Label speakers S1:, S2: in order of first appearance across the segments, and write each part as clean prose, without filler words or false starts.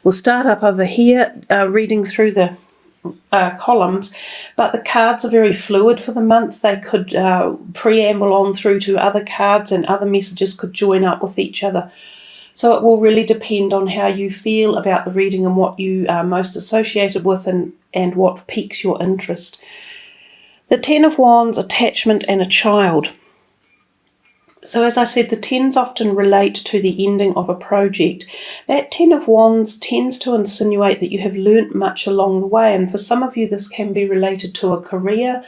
S1: We'll start up over here, reading through the columns, but the cards are very fluid for the month. They could preamble on through to other cards, and other messages could join up with each other. So it will really depend on how you feel about the reading and what you are most associated with, and what piques your interest. The Ten of Wands, attachment, and a child. So as I said, the tens often relate to the ending of a project. That Ten of Wands tends to insinuate that you have learnt much along the way, and for some of you this can be related to a career,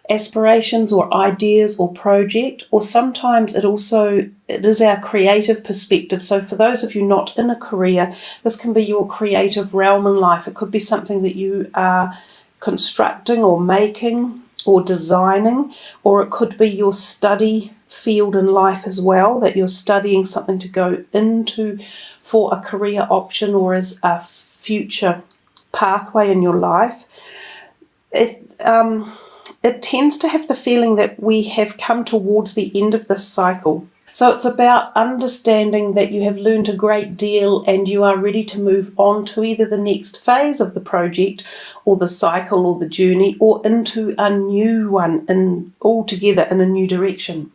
S1: aspirations or ideas or project, or sometimes it is our creative perspective. So for those of you not in a career, this can be your creative realm in life. It could be something that you are constructing or making or designing, or it could be your study field in life as well, that you're studying something to go into for a career option or as a future pathway in your life. It tends to have the feeling that we have come towards the end of this cycle. So it's about understanding that you have learned a great deal and you are ready to move on to either the next phase of the project or the cycle or the journey, or into a new one altogether in a new direction.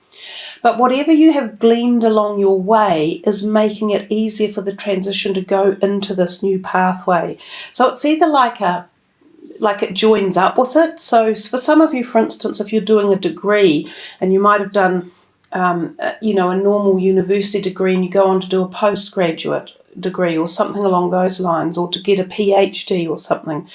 S1: But whatever you have gleaned along your way is making it easier for the transition to go into this new pathway. So it's either like it joins up with it. So for some of you, for instance, if you're doing a degree and you might have done a normal university degree and you go on to do a postgraduate degree or something along those lines, or to get a PhD or something.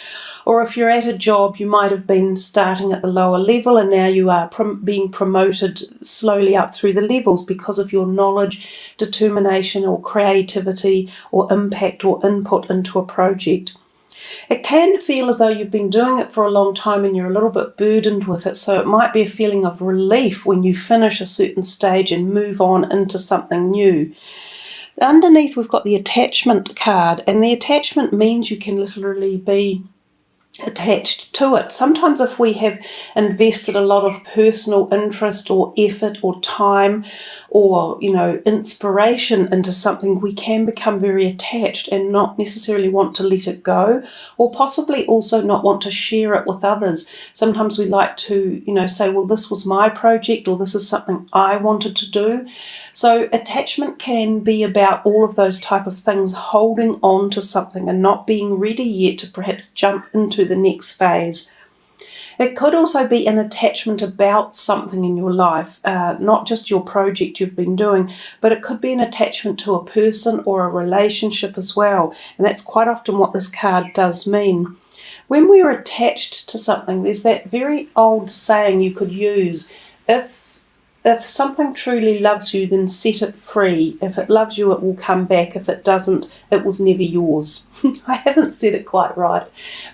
S1: Or if you're at a job, you might have been starting at the lower level and now you are being promoted slowly up through the levels because of your knowledge, determination or creativity or impact or input into a project. It can feel as though you've been doing it for a long time and you're a little bit burdened with it, so it might be a feeling of relief when you finish a certain stage and move on into something new. Underneath we've got the attachment card, and the attachment means you can literally be attached to it. Sometimes if we have invested a lot of personal interest or effort or time or inspiration into something, we can become very attached and not necessarily want to let it go, or possibly also not want to share it with others. Sometimes we like to say, well, this was my project, or this is something I wanted to do. So attachment can be about all of those type of things, holding on to something and not being ready yet to perhaps jump into the next phase. It could also be an attachment about something in your life, not just your project you've been doing, but it could be an attachment to a person or a relationship as well. And that's quite often what this card does mean. When we are attached to something, there's that very old saying you could use: if something truly loves you, then set it free. If it loves you, it will come back. If it doesn't, it was never yours. I haven't said it quite right,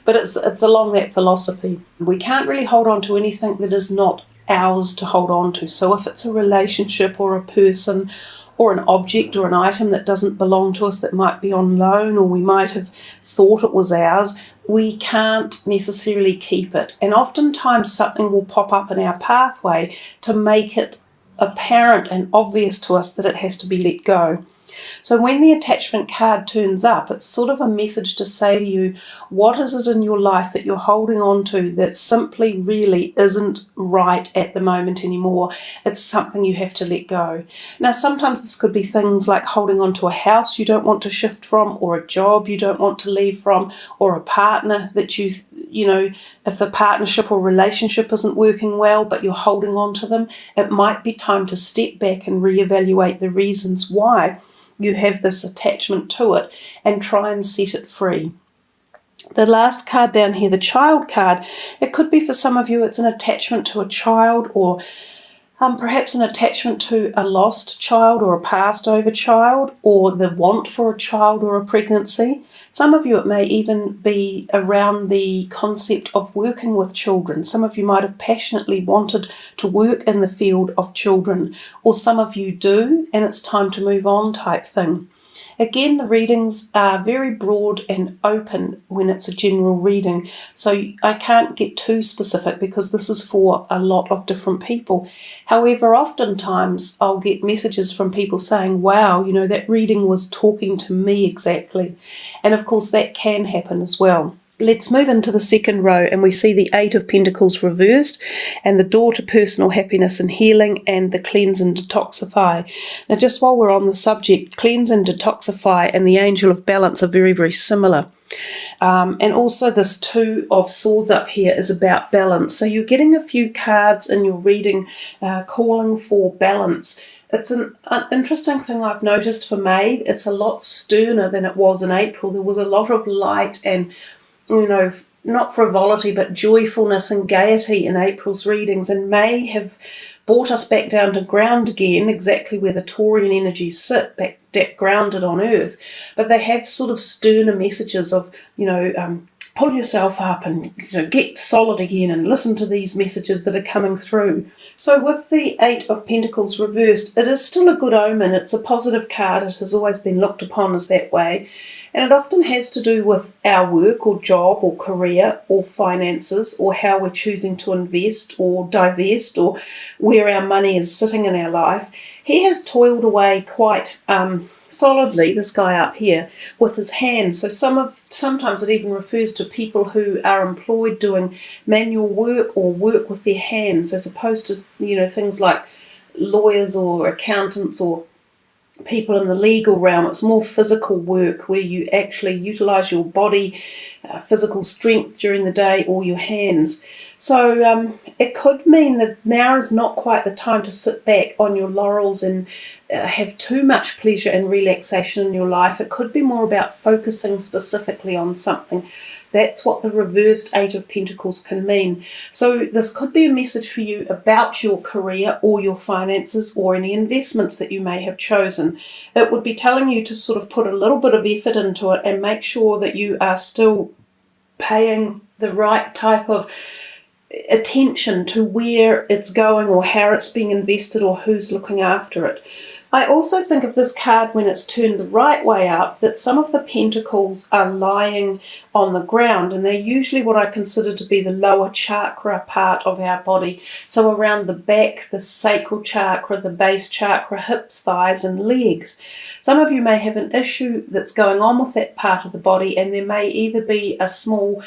S1: but it's along that philosophy. We can't really hold on to anything that is not ours to hold on to. So if it's a relationship or a person or an object or an item that doesn't belong to us, that might be on loan, or we might have thought it was ours, we can't necessarily keep it. And oftentimes something will pop up in our pathway to make it apparent and obvious to us that it has to be let go. So when the attachment card turns up, it's sort of a message to say to you, what is it in your life that you're holding on to that simply really isn't right at the moment anymore? It's something you have to let go. Now, sometimes this could be things like holding on to a house you don't want to shift from, or a job you don't want to leave from, or a partner that if the partnership or relationship isn't working well, but you're holding on to them, it might be time to step back and reevaluate the reasons why you have this attachment to it and try and set it free. The last card down here, the child card, it could be for some of you it's an attachment to a child, or perhaps an attachment to a lost child or a passed over child, or the want for a child or a pregnancy. Some of you it may even be around the concept of working with children. Some of you might have passionately wanted to work in the field of children, or some of you do and it's time to move on type thing. Again, the readings are very broad and open when it's a general reading, so I can't get too specific because this is for a lot of different people. However, oftentimes I'll get messages from people saying, wow, that reading was talking to me exactly. And of course, that can happen as well. Let's move into the second row, and we see the Eight of Pentacles reversed and the door to personal happiness and healing and the cleanse and detoxify. Now, just while we're on the subject, cleanse and detoxify and the Angel of Balance are very, very similar. And also this Two of Swords up here is about balance. So you're getting a few cards in your reading calling for balance. It's an interesting thing I've noticed for May. It's a lot sterner than it was in April. There was a lot of light and not frivolity, but joyfulness and gaiety in April's readings, and May have brought us back down to ground again, exactly where the Taurian energies sit, back grounded on Earth. But they have sort of sterner messages of, pull yourself up and get solid again and listen to these messages that are coming through. So with the Eight of Pentacles reversed, it is still a good omen. It's a positive card. It has always been looked upon as that way. And it often has to do with our work or job or career or finances or how we're choosing to invest or divest or where our money is sitting in our life. He has toiled away quite solidly, this guy up here, with his hands. So sometimes it even refers to people who are employed doing manual work or work with their hands, as opposed to, things like lawyers or accountants or people in the legal realm. It's more physical work where you actually utilize your body, physical strength during the day, or your hands. So it could mean that now is not quite the time to sit back on your laurels and have too much pleasure and relaxation in your life. It could be more about focusing specifically on something. That's what the reversed Eight of Pentacles can mean. So this could be a message for you about your career or your finances or any investments that you may have chosen. It would be telling you to sort of put a little bit of effort into it and make sure that you are still paying the right type of attention to where it's going or how it's being invested or who's looking after it. I also think of this card when it's turned the right way up, that some of the pentacles are lying on the ground, and they're usually what I consider to be the lower chakra part of our body. So around the back, the sacral chakra, the base chakra, hips, thighs and legs. Some of you may have an issue that's going on with that part of the body, and there may either be a small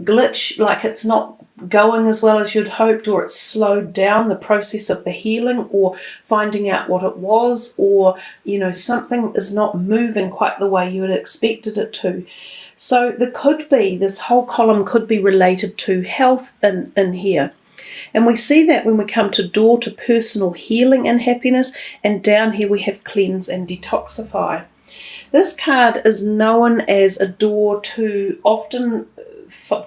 S1: glitch, like it's not going as well as you'd hoped, or it's slowed down the process of the healing or finding out what it was, or something is not moving quite the way you had expected it to. So there could be, this whole column could be related to health in here. And we see that when we come to door to personal healing and happiness, and down here we have cleanse and detoxify. This card is known as a door to, often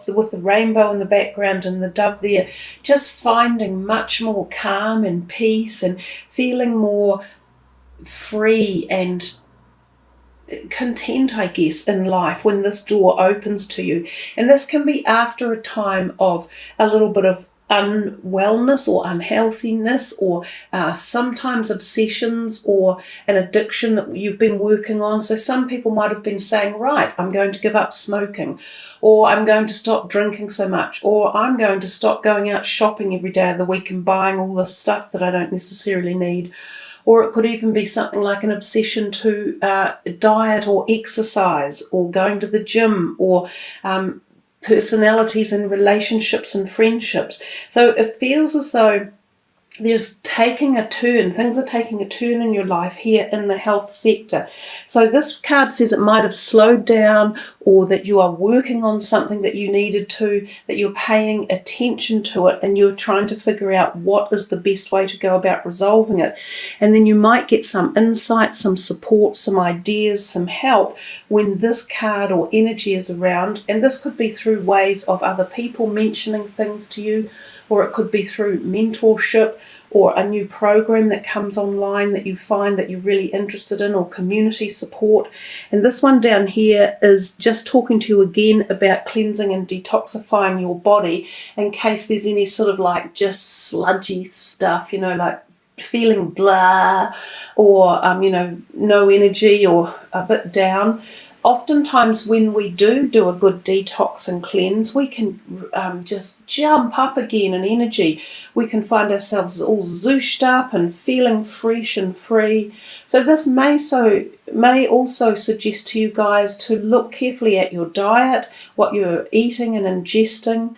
S1: with the rainbow in the background and the dove there, just finding much more calm and peace and feeling more free and content, I guess, in life when this door opens to you. And this can be after a time of a little bit of unwellness or unhealthiness, or sometimes obsessions or an addiction that you've been working on. So some people might have been saying, right, I'm going to give up smoking, or I'm going to stop drinking so much, or I'm going to stop going out shopping every day of the week and buying all this stuff that I don't necessarily need. Or it could even be something like an obsession to diet or exercise, or going to the gym, or personalities and relationships and friendships. So it feels as though there's taking a turn. Things are taking a turn in your life here in the health sector. So this card says it might have slowed down, or that you are working on something that you needed to, that you're paying attention to it, and you're trying to figure out what is the best way to go about resolving it. And then you might get some insight, some support, some ideas, some help when this card or energy is around. And this could be through ways of other people mentioning things to you, or it could be through mentorship, or a new program that comes online that you find that you're really interested in, or community support. And this one down here is just talking to you again about cleansing and detoxifying your body, in case there's any sort of like just sludgy stuff, like feeling blah, or no energy, or a bit down. Oftentimes when we do a good detox and cleanse, we can just jump up again in energy. We can find ourselves all zooshed up and feeling fresh and free. So this may also suggest to you guys to look carefully at your diet, what you're eating and ingesting,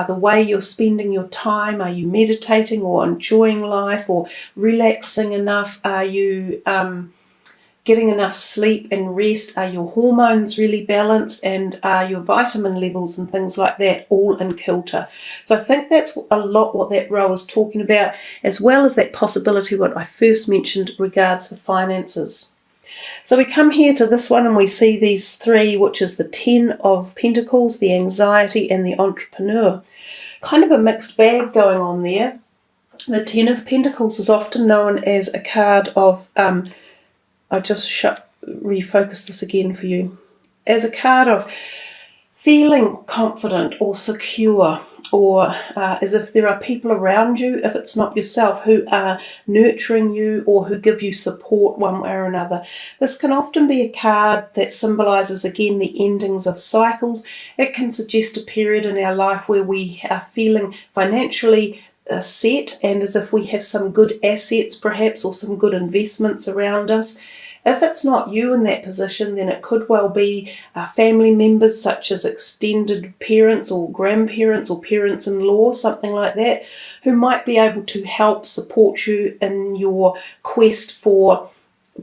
S1: the way you're spending your time. Are you meditating or enjoying life or relaxing enough? Are you getting enough sleep and rest? Are your hormones really balanced? And are your vitamin levels and things like that all in kilter? So I think that's a lot what that row is talking about, as well as that possibility what I first mentioned regards the finances. So we come here to this one and we see these three, which is the 10 of Pentacles, the anxiety and the entrepreneur. Kind of a mixed bag going on there. The 10 of Pentacles is often known as a card of I'll just refocus this again for you, as a card of feeling confident or secure, or as if there are people around you, if it's not yourself, who are nurturing you or who give you support one way or another. This can often be a card that symbolises, again, the endings of cycles. It can suggest a period in our life where we are feeling financially set and as if we have some good assets perhaps or some good investments around us. If it's not you in that position, then it could well be family members such as extended parents or grandparents or parents-in-law, something like that, who might be able to help support you in your quest for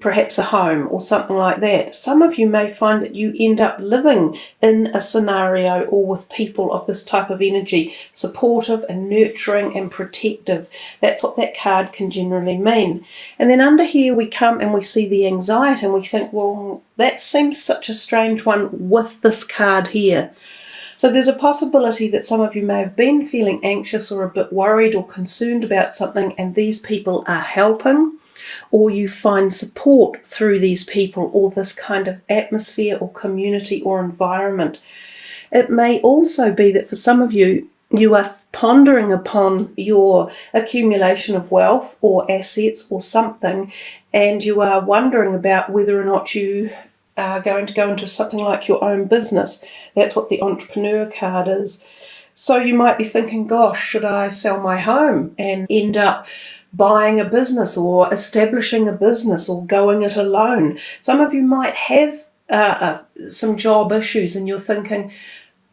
S1: perhaps a home or something like that. Some of you may find that you end up living in a scenario or with people of this type of energy, supportive and nurturing and protective. That's what that card can generally mean. And then under here we come and we see the anxiety and we think, well, that seems such a strange one with this card here. So there's a possibility that some of you may have been feeling anxious or a bit worried or concerned about something, and these people are helping, or you find support through these people or this kind of atmosphere or community or environment. It may also be that for some of you, you are pondering upon your accumulation of wealth or assets or something, and you are wondering about whether or not you are going to go into something like your own business. That's what the entrepreneur card is. So you might be thinking, gosh, should I sell my home and end up buying a business or establishing a business or going it alone? Some of you might have some job issues and you're thinking,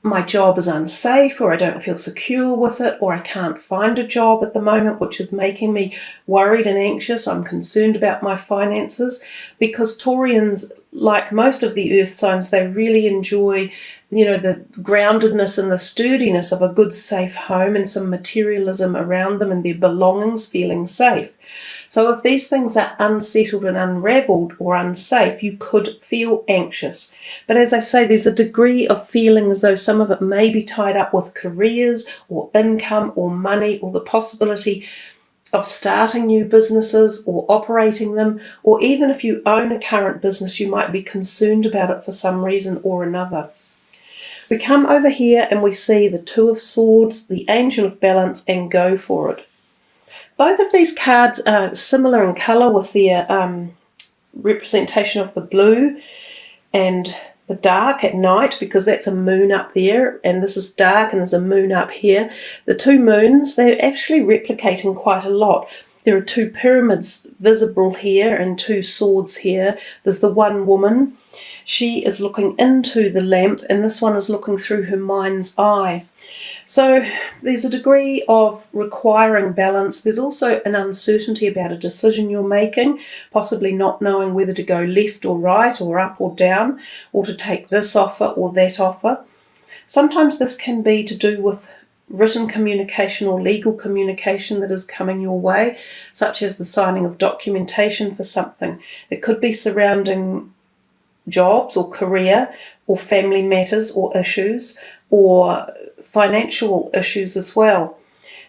S1: my job is unsafe, or I don't feel secure with it, or I can't find a job at the moment, which is making me worried and anxious. I'm concerned about my finances, because Taurians, like most of the earth signs, they really enjoy, the groundedness and the sturdiness of a good, safe home and some materialism around them and their belongings feeling safe. So if these things are unsettled and unraveled or unsafe, you could feel anxious. But as I say, there's a degree of feeling as though some of it may be tied up with careers or income or money, or the possibility of starting new businesses or operating them, or even if you own a current business, you might be concerned about it for some reason or another. We come over here and we see the Two of Swords, the Angel of Balance, and Go For It. Both of these cards are similar in colour with their representation of the blue and the dark at night, because that's a moon up there and this is dark and there's a moon up here. The two moons, they're actually replicating quite a lot. There are two pyramids visible here and two swords here. There's the one woman. She is looking into the lamp, and this one is looking through her mind's eye. So there's a degree of requiring balance. There's also an uncertainty about a decision you're making, possibly not knowing whether to go left or right or up or down, or to take this offer or that offer. Sometimes this can be to do with written communication or legal communication that is coming your way, such as the signing of documentation for something. It could be surrounding jobs or career or family matters or issues, or financial issues as well.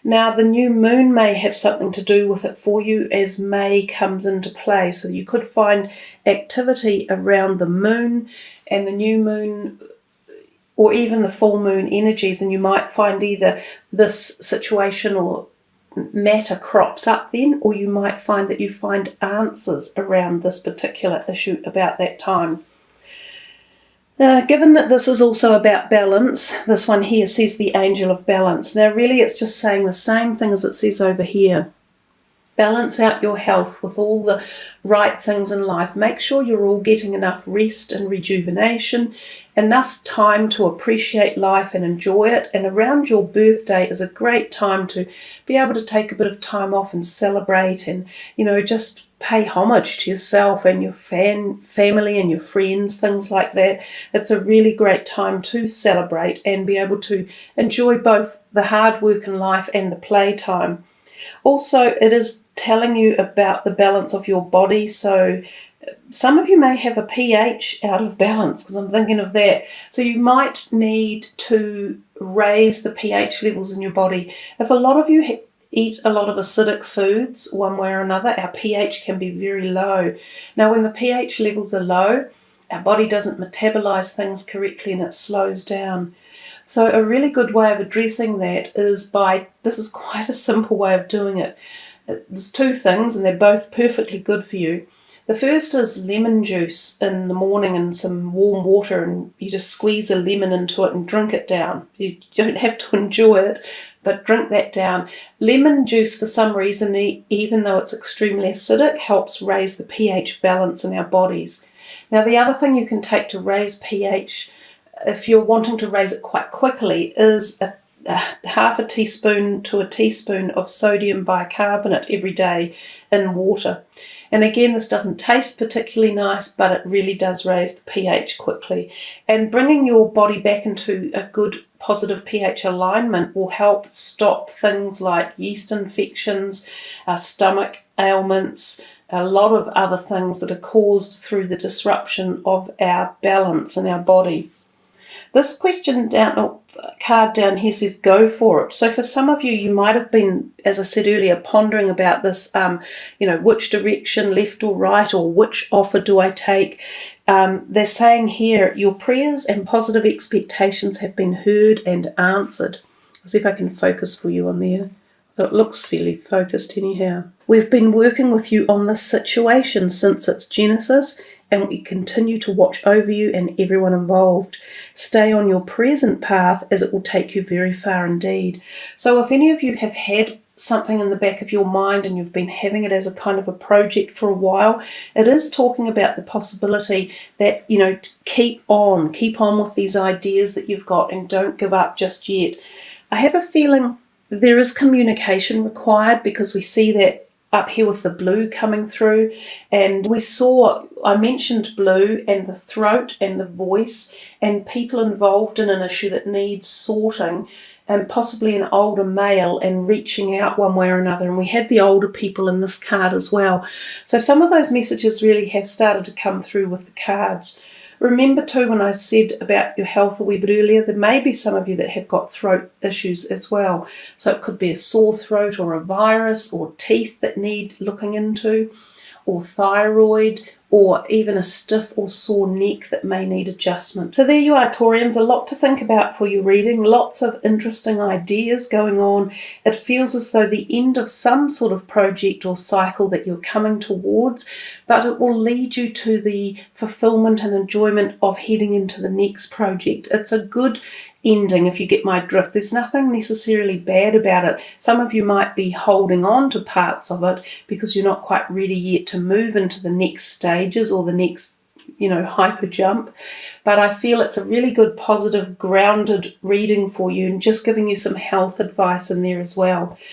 S1: Now, the new moon may have something to do with it for you as May comes into play. So you could find activity around the moon and the new moon, or even the full moon energies, and you might find either this situation or matter crops up then, or you might find that you find answers around this particular issue about that time. Given that this is also about balance, this one here says the angel of balance. Now really it's just saying the same thing as it says over here. Balance out your health with all the right things in life. Make sure you're all getting enough rest and rejuvenation, enough time to appreciate life and enjoy it. And around your birthday is a great time to be able to take a bit of time off and celebrate and, just pay homage to yourself and your family and your friends, things like that. It's a really great time to celebrate and be able to enjoy both the hard work in life and the playtime. Also, it is telling you about the balance of your body. So some of you may have a pH out of balance, because I'm thinking of that. So you might need to raise the pH levels in your body. If a lot of you eat a lot of acidic foods one way or another, our pH can be very low. Now when the pH levels are low, our body doesn't metabolize things correctly and it slows down. So a really good way of addressing that is this is quite a simple way of doing it. There's two things and they're both perfectly good for you. The first is lemon juice in the morning and some warm water, and you just squeeze a lemon into it and drink it down. You don't have to enjoy it, but drink that down. Lemon juice, for some reason, even though it's extremely acidic, helps raise the pH balance in our bodies. Now the other thing you can take to raise pH, if you're wanting to raise it quite quickly, is a half a teaspoon to a teaspoon of sodium bicarbonate every day in water. And again, this doesn't taste particularly nice, but it really does raise the pH quickly. And bringing your body back into a good positive pH alignment will help stop things like yeast infections, stomach ailments, a lot of other things that are caused through the disruption of our balance in our body. This card down here says go for it. So for some of you, you might have been, as I said earlier, pondering about this, which direction, left or right, or which offer do I take? They're saying here, your prayers and positive expectations have been heard and answered. I'll see if I can focus for you on there. It looks fairly focused anyhow. We've been working with you on this situation since its genesis, and we continue to watch over you and everyone involved. Stay on your present path, as it will take you very far indeed. So if any of you have had something in the back of your mind and you've been having it as a kind of a project for a while, it is talking about the possibility that, to keep on with these ideas that you've got and don't give up just yet. I have a feeling there is communication required, because we see that up here with the blue coming through, and I mentioned blue and the throat and the voice and people involved in an issue that needs sorting, and possibly an older male and reaching out one way or another. And we had the older people in this card as well. So some of those messages really have started to come through with the cards. Remember too, when I said about your health a wee bit earlier, there may be some of you that have got throat issues as well. So it could be a sore throat or a virus, or teeth that need looking into, or thyroid, or even a stiff or sore neck that may need adjustment. So there you are, Taurians, a lot to think about for your reading, lots of interesting ideas going on. It feels as though the end of some sort of project or cycle that you're coming towards, but it will lead you to the fulfillment and enjoyment of heading into the next project. It's a good ending, if you get my drift. There's nothing necessarily bad about it. Some of you might be holding on to parts of it because you're not quite ready yet to move into the next stages or the next hyper jump, but I feel it's a really good, positive, grounded reading for you, and just giving you some health advice in there as well.